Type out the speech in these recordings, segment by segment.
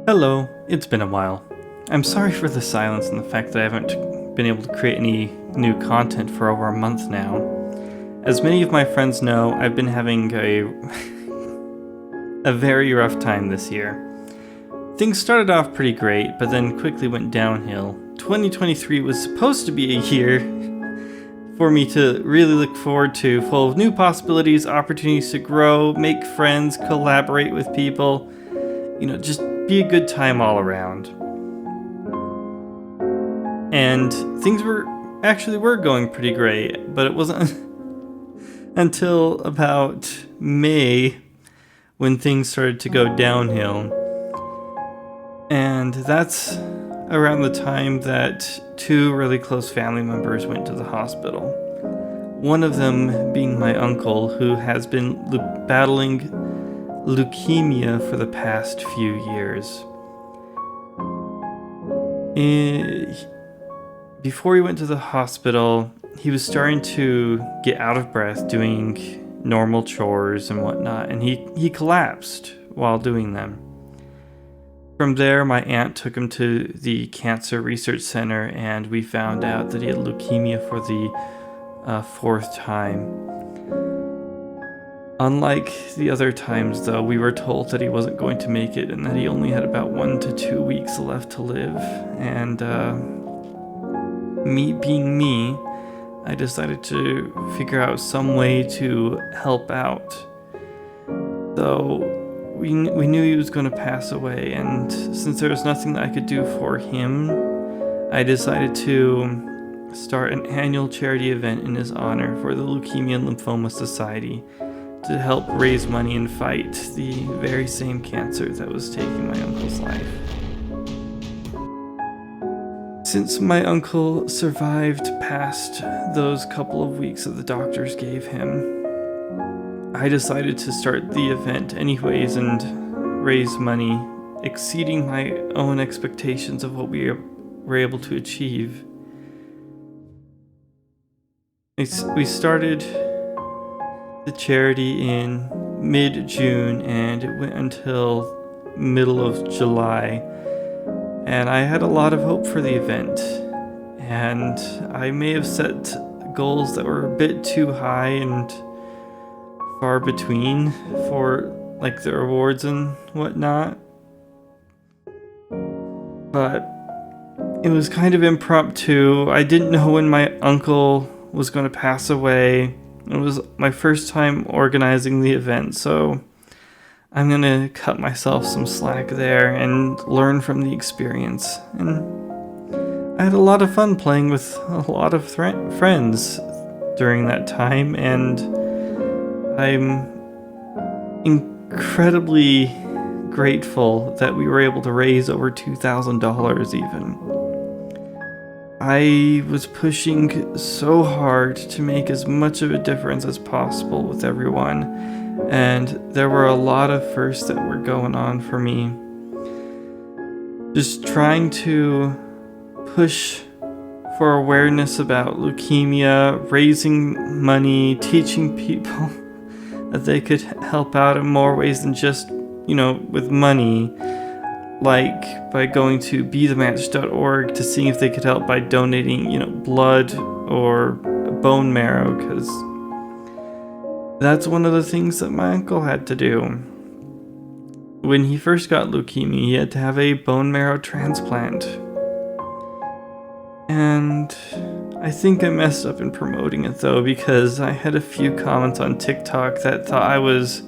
Hello, it's been a while. I'm sorry for the silence and the fact that I haven't been able to create any new content for over a month now. As many of my friends know, I've been having a very rough time this year. Things started off pretty great, but then quickly went downhill. 2023 was supposed to be a year for me to really look forward to, full of new possibilities, opportunities to grow, make friends, collaborate with people, just be a good time all around. And things were going pretty great, but it wasn't until about May when things started to go downhill. And that's around the time that two really close family members went to the hospital. One of them being my uncle, who has been battling leukemia for the past few years. Before he went to the hospital, he was starting to get out of breath doing normal chores and whatnot, and he collapsed while doing them. From there, my aunt took him to the Cancer Research Center, and we found out that he had leukemia for the fourth time. Unlike the other times, though, we were told that he wasn't going to make it and that he only had about 1 to 2 weeks left to live. And me being me, I decided to figure out some way to help out. So we knew he was going to pass away, and since there was nothing that I could do for him, I decided to start an annual charity event in his honor for the Leukemia and Lymphoma Society, to help raise money and fight the very same cancer that was taking my uncle's life. Since my uncle survived past those couple of weeks that the doctors gave him, I decided to start the event anyways and raise money, exceeding my own expectations of what we were able to achieve. We started the charity in mid-June, and it went until middle of July, and I had a lot of hope for the event, and I may have set goals that were a bit too high and far between for like the rewards and whatnot, but it was kind of impromptu. I didn't know when my uncle was going to pass away. It was my first time organizing the event, so I'm going to cut myself some slack there and learn from the experience. And I had a lot of fun playing with a lot of friends during that time, and I'm incredibly grateful that we were able to raise over $2,000 even. I was pushing so hard to make as much of a difference as possible with everyone, and there were a lot of firsts that were going on for me. Just trying to push for awareness about leukemia, raising money, teaching people that they could help out in more ways than just, with money. Like by going to bethematch.org to see if they could help by donating, blood or bone marrow, because that's one of the things that my uncle had to do. When he first got leukemia, he had to have a bone marrow transplant. And I think I messed up in promoting it, though, because I had a few comments on TikTok that thought I was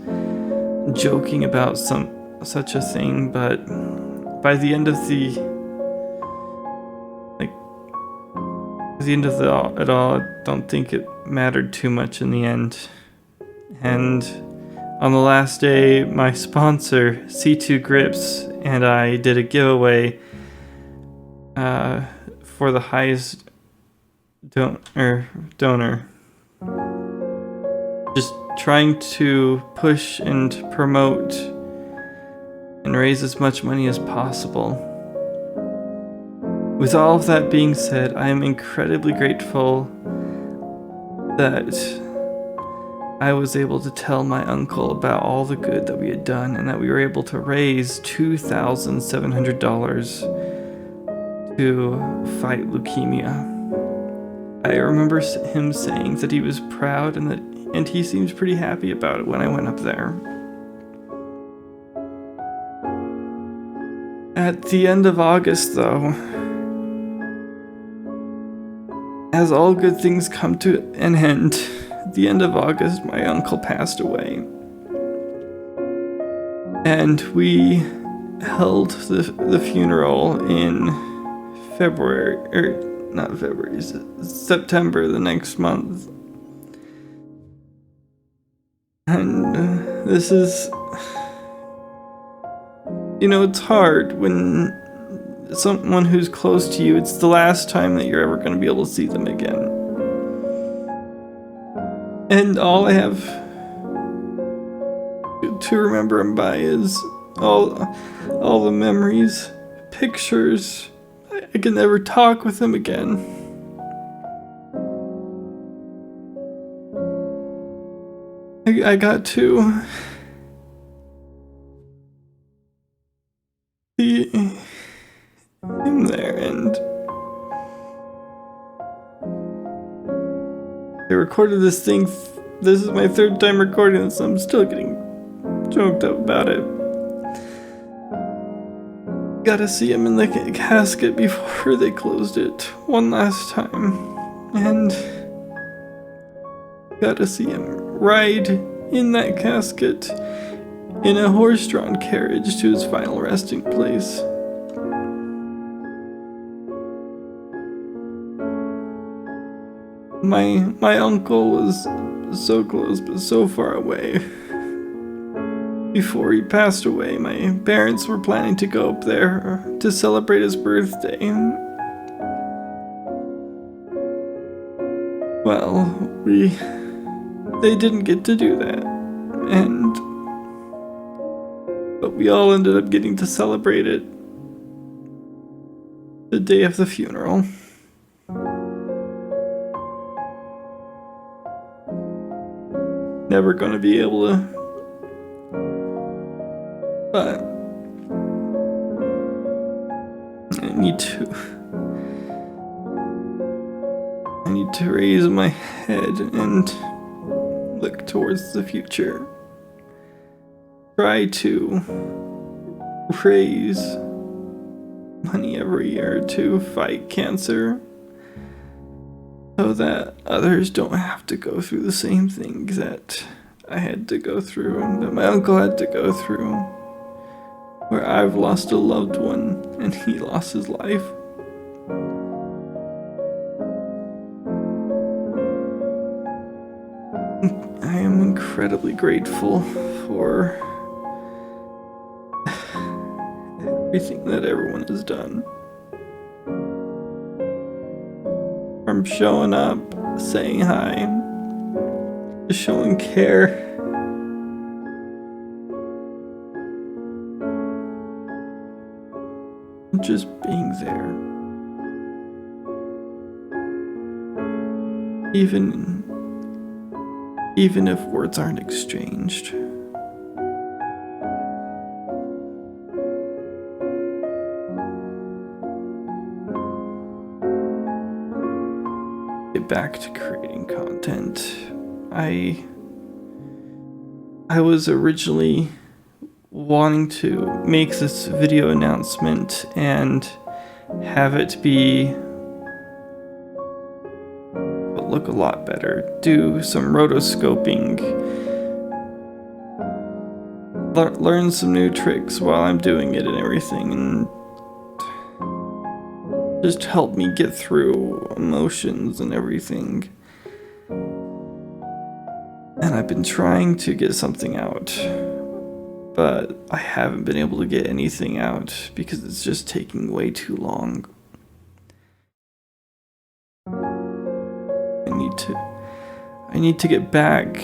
joking about such a thing, but by the end of it all, I don't think it mattered too much in the end. And on the last day, my sponsor, C2 Grips, and I did a giveaway for the highest donor. Just trying to push and promote and raise as much money as possible. With all of that being said, I am incredibly grateful that I was able to tell my uncle about all the good that we had done and that we were able to raise $2,700 to fight leukemia. I remember him saying that he was proud and he seemed pretty happy about it when I went up there. At the end of August, though, as all good things come to an end, at the end of August, my uncle passed away. And we held the funeral in September, the next month. And this is, it's hard when someone who's close to you, it's the last time that you're ever going to be able to see them again. And all I have to remember him by is all the memories, pictures. I can never talk with him again. I got to see him there, and I recorded this thing. This is my third time recording this. I'm still getting choked up about it. Got to see him in the casket before they closed it one last time, and got to see him ride in that casket in a horse-drawn carriage to his final resting place. My uncle was so close but so far away. Before he passed away, my parents were planning to go up there to celebrate his birthday. Well, they didn't get to do that, but we all ended up getting to celebrate it the day of the funeral. Never gonna be able to, but I need to raise my head and look towards the future. Try to raise money every year to fight cancer so that others don't have to go through the same things that I had to go through and that my uncle had to go through, where I've lost a loved one and he lost his life. I am incredibly grateful for everything that everyone has done. From showing up, saying hi, to showing care. Just being there. Even if words aren't exchanged. Get back to creating content. I was originally wanting to make this video announcement and have it be look a lot better, do some rotoscoping, learn some new tricks while I'm doing it and everything, and just help me get through emotions and everything. And I've been trying to get something out, but I haven't been able to get anything out because it's just taking way too long. I need to get back.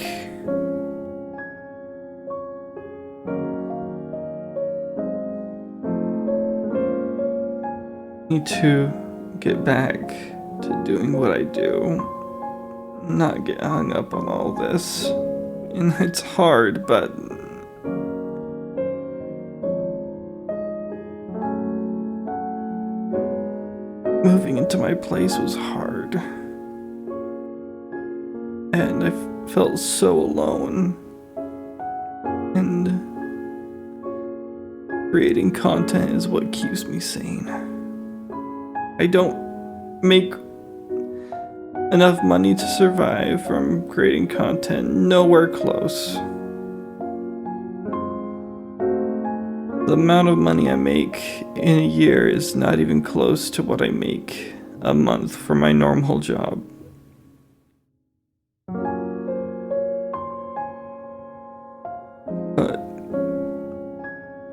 I need to get back to doing what I do. Not get hung up on all this. And it's hard, but moving into my place was hard. And I felt so alone. And creating content is what keeps me sane. I don't make enough money to survive from creating content, nowhere close. The amount of money I make in a year is not even close to what I make a month for my normal job. But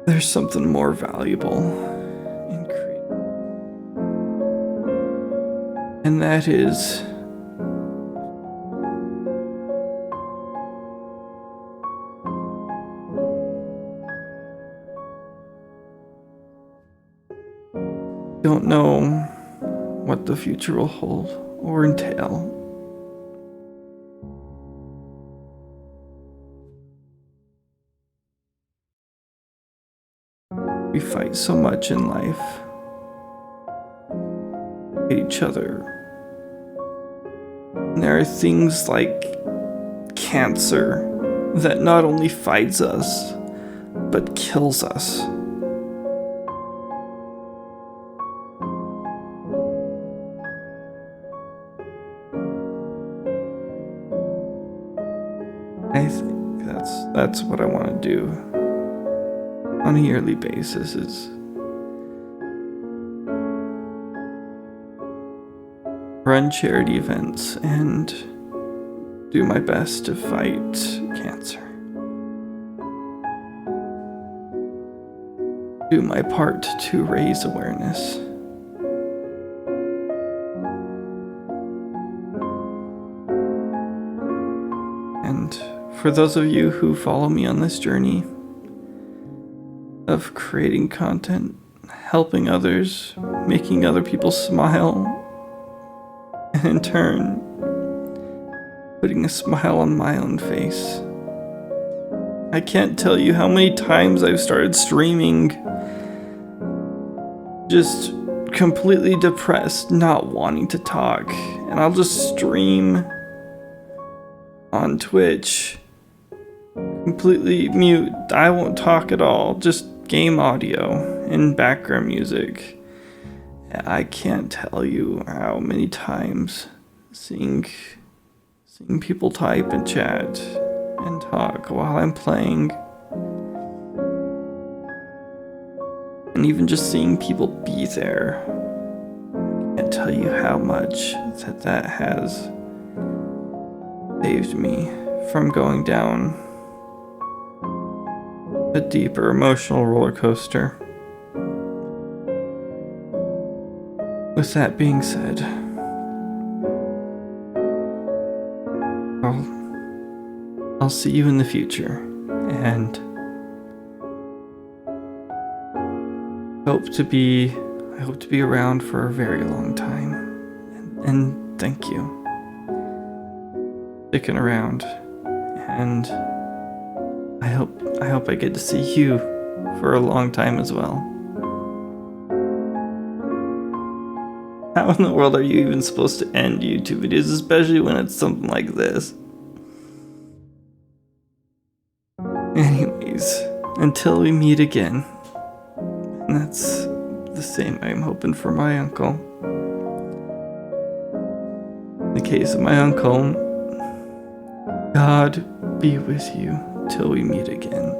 there's something more valuable in creating. And that is don't know what the future will hold or entail. We fight so much in life. Hate each other. And there are things like cancer that not only fights us, but kills us. I think that's what I want to do on a yearly basis is run charity events and do my best to fight cancer. Do my part to raise awareness. And for those of you who follow me on this journey of creating content, helping others, making other people smile, and in turn, putting a smile on my own face. I can't tell you how many times I've started streaming just completely depressed, not wanting to talk, and I'll just stream on Twitch, completely mute. I won't talk at all, just game audio and background music. I can't tell you how many times seeing people type and chat and talk while I'm playing, and even just seeing people be there, I can't tell you how much that has saved me from going down a deeper emotional roller coaster. With that being said, I'll see you in the future, and I hope to be around for a very long time. And thank you for sticking around, and I hope I get to see you for a long time as well. How in the world are you even supposed to end YouTube videos, especially when it's something like this? Anyways, until we meet again. And that's the same I'm hoping for my uncle. In the case of my uncle, God be with you till we meet again.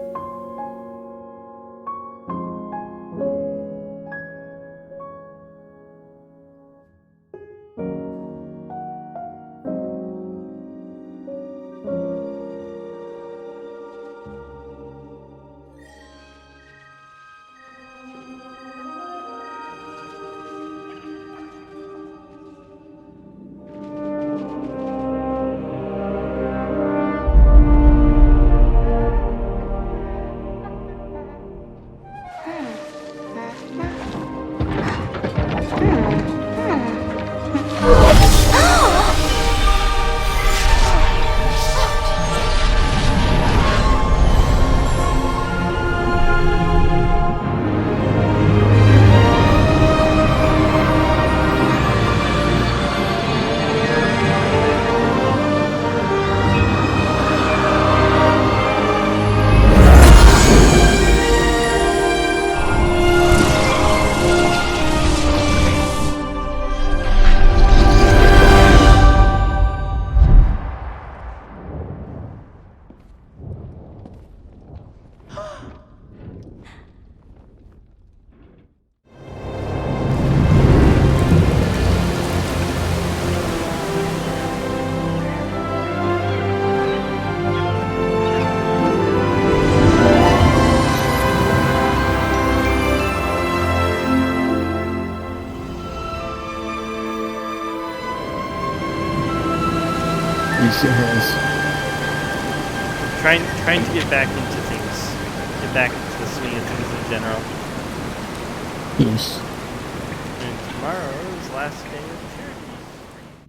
He sure has. Trying to get back into things. Get back into the swing of things in general. Yes. And tomorrow's last day of